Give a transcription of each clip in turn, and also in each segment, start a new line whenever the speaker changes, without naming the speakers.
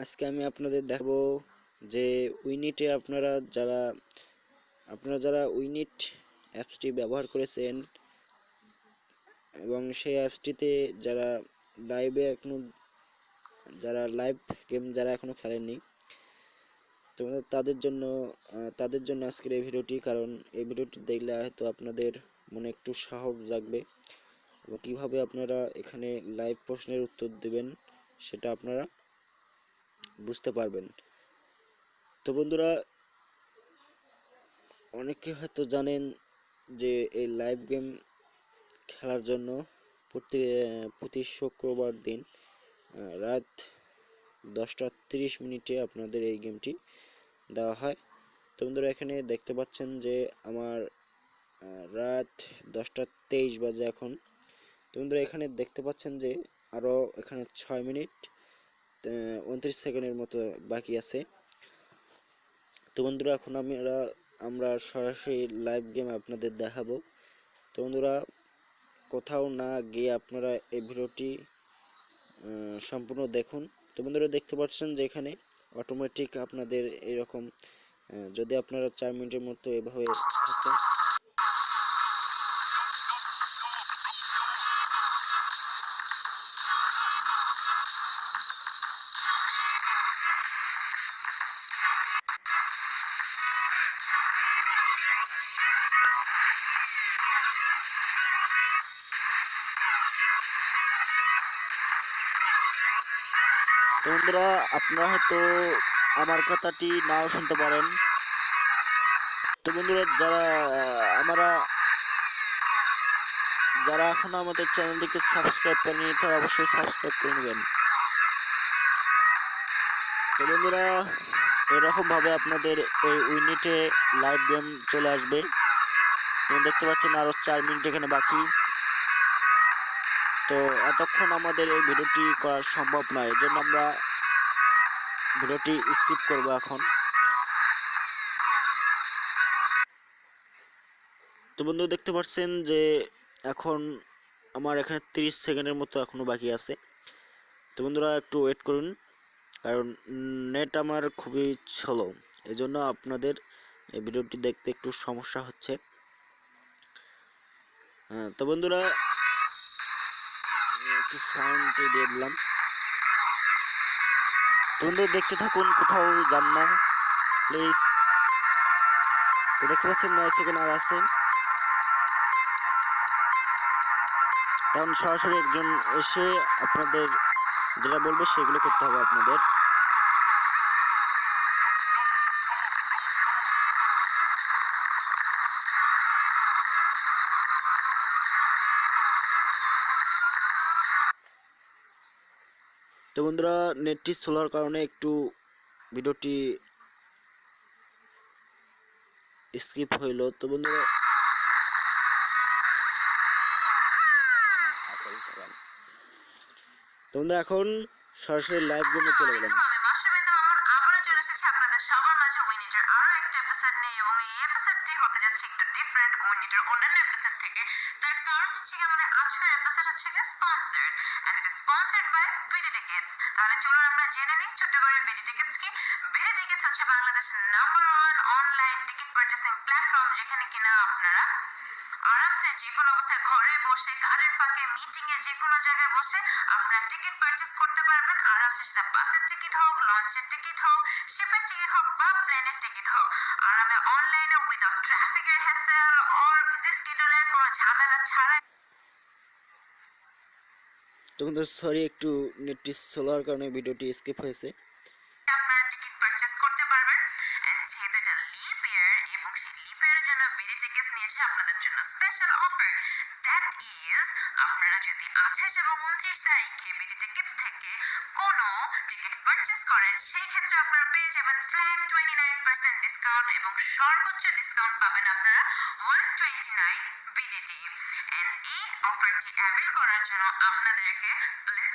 আজকে আমি আপনাদের দেখাবো যে উইনিটে আপনারা যারা উইনিট অ্যাপসটি ব্যবহার করেছেন এবং সেই অ্যাপসটিতে যারা লাইভ গেম এখনো খেলেননি তাদের জন্য আজকের এই ভিডিওটি। কারণ এই ভিডিওটি দেখলে হয়তো আপনাদের মনে একটু সাহস জাগবে এবং কিভাবে আপনারা এখানে লাইভ প্রশ্নের উত্তর দেবেন সেটা আপনারা বুঝতে পারবেন। তো বন্ধুরা, অনেকে হয়তো জানেন যে এই লাইভ গেম খেলার জন্য প্রতি শুক্রবার দিন রাত 10:30 আপনাদের এই গেমটি দেওয়া হয়। তো বন্ধুরা, এখানে দেখতে পাচ্ছেন যে আমার রাত 10:23 বাজে এখন। তো বন্ধুরা, এখানে দেখতে পাচ্ছেন যে আরও এখানে 6 মিনিট 29 সেকেন্ডের মতো বাকি আছে। তো বন্ধুরা, এখন আমরা সরাসরি লাইভ গেম আপনাদের দেখাবো। তো বন্ধুরা, কোথাও না গিয়ে আপনারা এই ভিডিওটি সম্পূর্ণ দেখুন। তো বন্ধুরা, দেখতে পাচ্ছেন যে এখানে অটোমেটিক আপনাদের এরকম যদি আপনারা 4 মিনিটের মতো এভাবে থাকেন, তো বন্ধুরা, আপনারা হয়তো আমার কথাটি নাও শুনতে পারেন। তো বন্ধুরা, যারা এখনো আমাদের চ্যানেলটিকে সাবস্ক্রাইব করেনি তারা অবশ্যই সাবস্ক্রাইব করে নেবেন। তো বন্ধুরা, এরকম ভাবে আপনাদের এই উইনিটে লাইভ গেম চলে আসবে। দেখতে পাচ্ছেন আরো 4 মিনিট এখানে বাকি। তো এতক্ষণ আমাদের এই ভিডিওটি করা সম্ভব নয়, এর জন্য আমরা ভিডিওটি স্কিপ করব এখন। তো বন্ধু, দেখতে পাচ্ছেন যে এখন আমার এখানে 30 সেকেন্ডের মতো এখনো বাকি আছে। তো বন্ধুরা, একটু ওয়েট করুন, কারণ নেট আমার খুবই স্লো, এজন্য আপনাদের এই ভিডিওটি দেখতে একটু সমস্যা হচ্ছে। তো বন্ধুরা, একটু সাউন্ড দিয়ে দিলাম। তো বন্ধুরা, দেখতে থাকুন, কোথাও যান না প্লিজ। তো দেখতে পাচ্ছেন 9 সেকেন্ড আর আছে। কারণ সরাসরি একজন এসে আপনাদের যেটা বলবে সেগুলো করতে হবে আপনাদের। তো বন্ধুরা, নেটটি স্লোর কারণে একটু ভিডিওটি স্কিপ হইল। তো বন্ধুরা, এখন সরাসরি লাইভ গেমে চলে গেলাম।
তাহলে চলুন আমরা জেনে নিই ছোট্ট করে বিডি টিকেটস কি। বিডি টিকেটস হচ্ছে বাংলাদেশের number 1 online ticket purchasing platform, যেখানে কিনা আপনারা আরামসে যে কোনো অবস্থায় ঘরে বসে, কাজের ফাঁকে, মিটিং এ, যে কোনো জায়গায় বসে আপনারা টিকিট পারচেস করতে পারবেন আরামসে। সেটা বাসের টিকিট হোক, লঞ্চের টিকিট হোক, শিপের টিকিট হোক বা প্লেনের টিকিট হোক, আরামে অনলাইনে উইদাউট ট্রাফিকের হ্যাসেল অর বিজি স্কেডিউলের কোনো ঝামেলা ছাড়াই।
তো বন্ধুরা, সরি, একটু নেটটি স্লোর কারণে ভিডিওটি স্কিপ হয়েছে।
আপনারা টিকিট পারচেস করতে পারবেন। যেহেতু এটা লিপ ইয়ার এবং সেই লিপ ইয়ারের জন্য বিডি টিকেটস নিয়েছে আপনাদের জন্য স্পেশাল অফার। দ্যাট ইজ, আপনারা যদি 28 এবং 29 তারিখে বিডি টিকেটস থেকে কোনো টিকিট পারচেস করেন, সেই ক্ষেত্রে আপনারা পেয়ে যাবেন ফ্ল্যাট 29% ডিসকাউন্ট এবং সর্বোচ্চ ডিসকাউন্ট পাবেন আপনারা 129 বিডিটি। এন্ড এই অফারটি অ্যাভেল করার জন্য আপনাদেরকে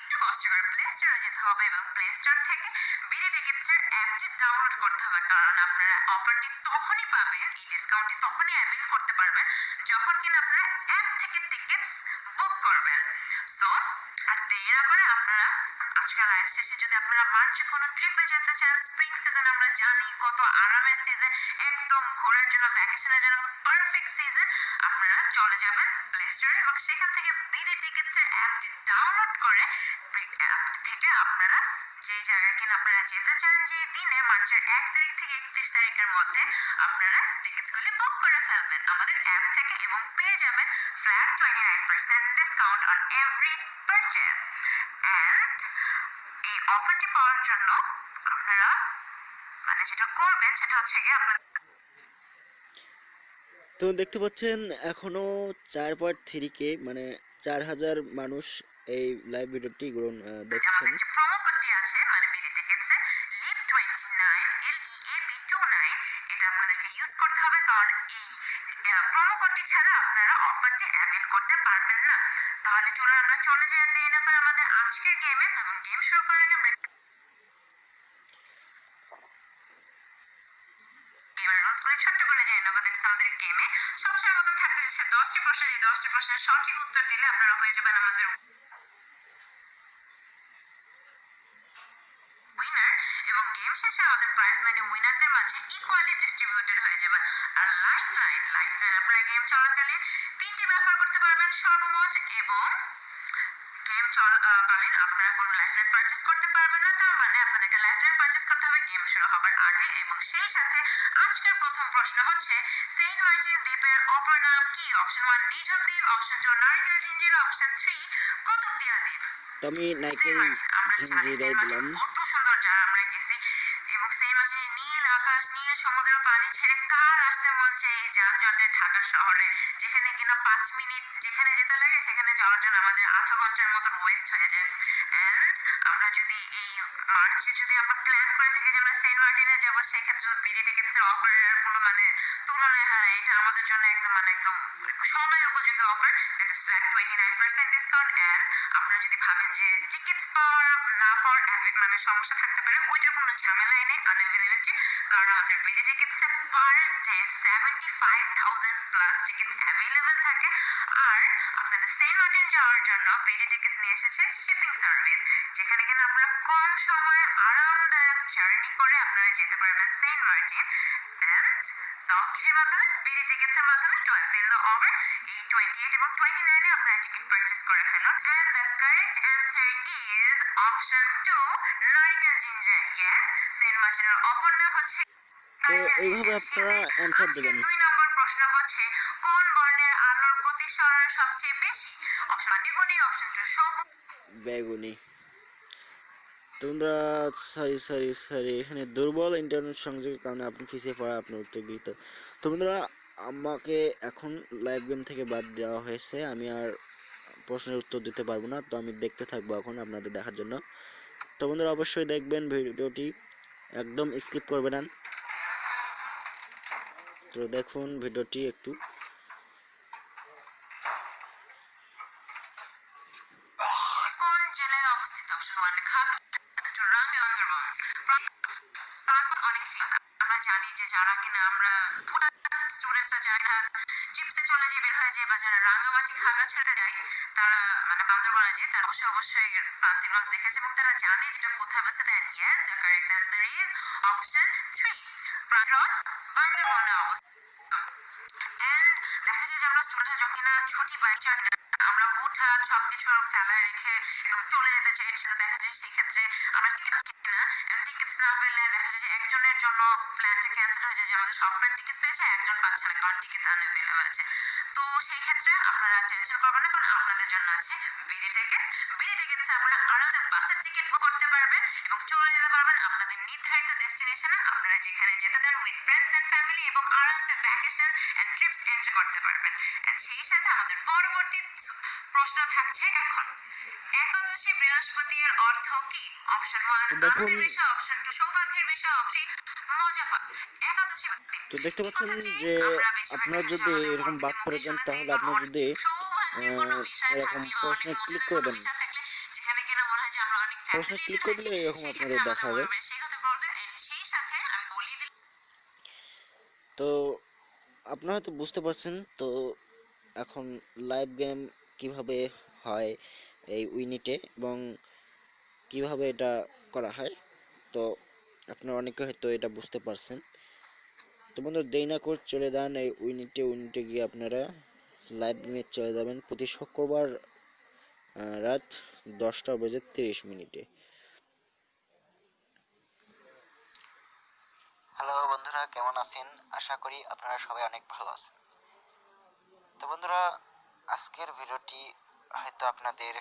একটু কষ্ট করে প্লে স্টোরে যেতে হবে এবং প্লে স্টোর থেকে বিডি টিকেটসের অ্যাপটি ডাউনলোড করতে হবে। কারণ আপনারা অফারটি তখনই পাবেন, এই ডিসকাউন্টটি তখনই অ্যাভেল করতে পারবেন যখন কিনা আপনারা অ্যাপ থেকে টিকেটস বুক করবেন। সো আর দেরি না করে আপনারা আজকে লাইভ শেষে যদি আপনারা মার্চে কোনো ট্রিপে যেতে চান, স্প্রিং সিজন আমরা জানি কত আরামের সিজন, একদম ঘোরার জন্য ভ্যাকেশনের জন্য পারফেক্ট সিজন। আপনারা চলে যাবেন প্লে স্টোরে এবং সেখান থেকে বিডি টিকিটস এর অ্যাপটি ডাউনলোড করে অ্যাপ থেকে আপনারা যে জায়গায় কিনা আপনারা যেতে চান যে দিনে মার্চের 1 তারিখ থেকে 31 তারিখের মধ্যে আপনারা টিকিটসগুলি বুক করে ফেলবেন আমাদের অ্যাপ থেকে এবং পেয়ে যাবেন flat 29% discount on every purchase. And এই অফারটি পাওয়ার জন্য আপনারা মানে যেটা করবেন সেটা হচ্ছে গিয়ে আপনার
তো দেখতে পাচ্ছেন এখনো 4.3K মানে 4,000 মানুষ এই লাইভ ভিডিওটি দেখছেন।
আমাদের যে প্রোমো কোডটি আছে মানে বিডি টিকিটসে লিপ 29 LEAB 29 এটা আপনাদেরকে ইউজ করতে হবে, কারণ এই প্রোমো কোডটি ছাড়া আপনারা অফারটি অ্যাভেল করতে পারবেন না। তাহলে চলুন আমরা চলে যাই আর দেরি না করে আমাদের আজকের গেমে। এবং গেম শুরু করার আগে আমরা গেমের রুলসগুলি ছোট্ট করে জেনে নেব। দেখছি আমাদের গেমে সবসময় মতন থাকতে যাচ্ছে 10টি প্রশ্ন। এই 10টি প্রশ্নের সঠিক উত্তর দিলে আপনারা হয়ে যাবেন আমাদের উইনার এবং গেম শেষে আমাদের প্রাইজ মানি উইনারদের মাঝে ইকুয়ালি ডিস্ট্রিবিউটেড হয়ে যাবে। আর লাইফলাইন আপনারা গেম চলাকালীন 3টি ব্যবহার করতে পারবেন সর্বমোট, এবং গেম চলাকালীন আপনারা কোনো লাইফলাইন পারচেস করতে পারবেন না। তার মানে আপনাদেরকে লাইফলাইন পারচেস করতে হবে গেম শুরু হবার আগে। এবং সেই সাথে আজকের প্রথম প্রশ্ন হচ্ছে সেন্ট মার্টিন দ্বীপের অপর নাম কি? অপশন 1 নিঝুম দ্বীপ, অপশন 2 নারকেল ঝিঞ্জির, অপশন 3 কুতুবদিয়া দ্বীপ।
তো আমি নারকেল ঝিঞ্জিরাই দিলাম।
কত সুন্দর জায়গা আমরা গেছি এবং সেই মাঝে নীল আকাশ, নীল সমুদ্র পানি ছেড়ে কার আসতে মন চাই এই যানজটে ঢাকা শহরে, যেখানে কিনা 5 মিনিট যেখানে যেতে লাগে সেখানে যাওয়ার জন্য আমাদের আধা ঘন্টার মতন ওয়েস্ট হয়ে যায়। অ্যান্ড আমরা যদি এই মার্চে যদি আমরা প্ল্যান করে থাকি যে আমরা সেন্ট মার্টিনে যাবো, সেক্ষেত্রে বিডি টিকিটসের অফারের কোনো মানে তুলনায় হয় না। এটা আমাদের জন্য একদম সময় উপযোগী offer, that is flat 29% discount. And আপনারা যদি ভাবেন যে টিকিটস পাওয়ার না পাওয়ার মানে সমস্যা থাকতে পারে, ওইটার কোনো ঝামেলাই নেই আনএভেলেবিলিটি, কারণ আমাদের বিডি টিকিটসে per day 75,000 plus tickets available থাকে। আর আপনাদের সেন্ট মার্টিন যাওয়ার জন্য বিডি টিকিটস নিয়ে এসেছে শিপিং সার্ভিস, যেখানে কিনা আপনারা কম সময়ে আরামদায়ক জার্নি করে আপনারা যেতে পারবেন সেন্ট মার্টিন। অ্যান্ড তাও কিসের মাধ্যমে? বিডি টিকিটসের মাধ্যমে। টু অ্যাভেল দ্য অফার এই 28 এবং 29 আপনারা টিকিট পারচেস করে ফেলুন। And the correct answer is option 2 নারিকেল জিঞ্জার। ইয়েস, সেন্ট মার্টিনের অপর নাম হচ্ছে
তো এইভাবে আপনারা অ্যান্সার দেবেন।
2 নম্বর প্রশ্ন হচ্ছে কোন বর্ণের আলোর প্রতিসরণ সবচেয়ে বেশি? অপশন বেগুনি, অপশন 2 সবুজ।
বেগুনি। তোমরা সরি এখানে দুর্বল ইন্টারনেট সংযোগের কারণে আপনি পিছিয়ে পড়া আপনার উত্তর দিতে। তোমরা আমাকে এখন লাইভ গেম থেকে বাদ দেওয়া হয়েছে, আমি আর প্রশ্নের উত্তর দিতে পারবো না। তো আমি দেখতে থাকবো এখন আপনাদের দেখার জন্য। তো বন্ধুরা অবশ্যই দেখবেন ভিডিওটি, একদম স্কিপ করবে না। তো দেখুন ভিডিওটি একটু।
কোন জেলায় অবস্থিত? অপশন 1 খাগড়া, রাঙ্গামাটি। প্রান্ত অনেক ফেমাস। আমরা জানি যে যারা কিনা আমরা স্টুডেন্টসরা যারা ট্রিপসে চলে যায়, বের হয়ে যায়, বা যারা রাঙ্গামাটি খাগড়াছড়িতে যায়, তারা মানে বান্দরবানে যায়, তারা অবশ্যই প্রান্তিকগুলো দেখেছে এবং তারা জানে যেটা কোথায় অবস্থিত। And yes, the correct answer is option 3 বান্দরবানে অবস্থিত। এন্ড দেখা যায় যে আমরা স্টুডেন্টরা যখন কিনা ছুটি পাই, আমরা উঠা সবকিছু ফেলায় রেখে চলে যেতে চাই, সেটা দেখা যায় সেই ক্ষেত্রে আমরা টিকিট কিনি না। টিকিটস না পেলে দেখা যায় যে একজনের জন্য প্ল্যানটা ক্যান্সেল হয়ে যায়, যে আমাদের সব ফ্রেন্ড টিকিট পেয়েছে, একজন পাচ্ছে না কারণ টিকিট আনএভেলেবল আছে। তো সেই ক্ষেত্রে আপনারা টেনশন করবেন না, কারণ আপনাদের জন্য আছে বিডি টিকিটস। বিডি টিকিটসে আপনারা আরামসে বাসের টিকিট বুক করতে পারবেন এবং চলে যেতে পারবেন আপনাদের নির্ধারিত ডেস্টিনেশনে, আপনারা যেখানে যেতে চান উইথ ফ্রেন্ডস এন্ড ফ্যামিলি, এবং আরামসে ভ্যাকেশন এন্ড ট্রিপস এনজয় করতে পারবেন। এন্ড সেই সাথে আমাদের পরবর্তী প্রশ্ন থাকছে এখন একাদশী বৃহস্পতির অর্থ কি? অপশন 1 আনন্দের বিষয়, অপশন 2 সৌভাগ্যের বিষয়, অপশন মজা। একাদশী
তো দেখতে পাচ্ছেন যে আপনারা যদি এরকম বাদ পড়ে যান, তাহলে আপনারা যদি এরকম প্রশ্নে ক্লিক করে দেন,
যেখানে কিনা মনে হয় যে আমরা অনেক
প্রশ্নে ক্লিক করে দিলে এরকম আপনাদের দেখাবে।
সেই কথা বলতে সেই সাথে আমি বলি দিই।
তো আপনারা হয়তো বুঝতে পারছেন। তো এখন লাইভ গেম কিভাবে হয় এই উইনিটে এবং কিভাবে এটা করা হয়। তো আপনারা অনেকে হয়তো এটা বুঝতে পারছেন। তো বন্ধু দেরি না করে চলে যান এই উইনিটে গিয়ে আপনারা লাইভ গেমে চলে যাবেন প্রতি শুক্রবার রাত 10:30
হ্যালো বন্ধুরা, কেমন আছেন? আশা করি আপনারা সবাই অনেক ভালো আছেন। তো বন্ধুরা, আজকের ভিডিওটি হয়তো আপনাদের